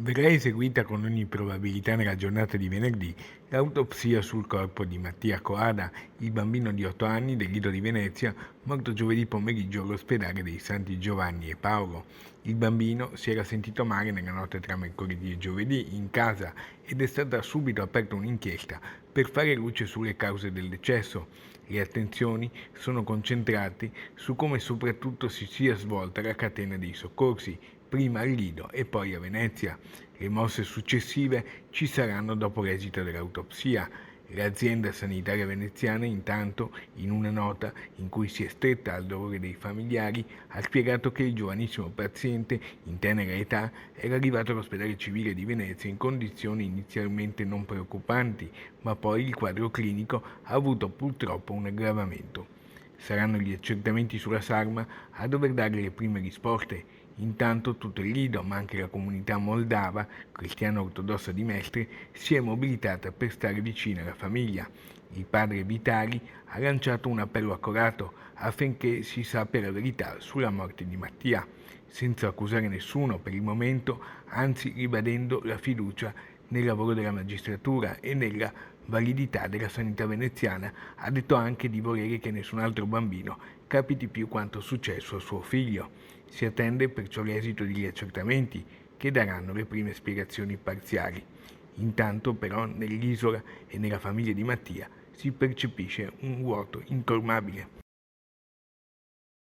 Verrà eseguita con ogni probabilità nella giornata di venerdì l'autopsia sul corpo di Mattia Coada, il bambino di 8 anni del Lido di Venezia, morto giovedì pomeriggio all'ospedale dei Santi Giovanni e Paolo. Il bambino si era sentito male nella notte tra mercoledì e giovedì in casa ed è stata subito aperta un'inchiesta per fare luce sulle cause del decesso. Le attenzioni sono concentrate su come soprattutto si sia svolta la catena dei soccorsi, prima a Lido e poi a Venezia. Le mosse successive ci saranno dopo l'esito dell'autopsia. L'azienda sanitaria veneziana, intanto, in una nota in cui si è stretta al dolore dei familiari, ha spiegato che il giovanissimo paziente, in tenera età, era arrivato all'ospedale civile di Venezia in condizioni inizialmente non preoccupanti, ma poi il quadro clinico ha avuto purtroppo un aggravamento. Saranno gli accertamenti sulla salma a dover dare le prime risposte. Intanto tutto il Lido, ma anche la comunità moldava, cristiana ortodossa di Mestre, si è mobilitata per stare vicina alla famiglia. Il padre Vitali ha lanciato un appello accorato affinché si sappia la verità sulla morte di Mattia, senza accusare nessuno per il momento, anzi ribadendo la fiducia nel lavoro della magistratura e nella validità della sanità veneziana. Ha detto anche di volere che nessun altro bambino capiti più quanto successo a suo figlio. Si attende perciò l'esito degli accertamenti che daranno le prime spiegazioni parziali. Intanto però nell'isola e nella famiglia di Mattia si percepisce un vuoto incolmabile.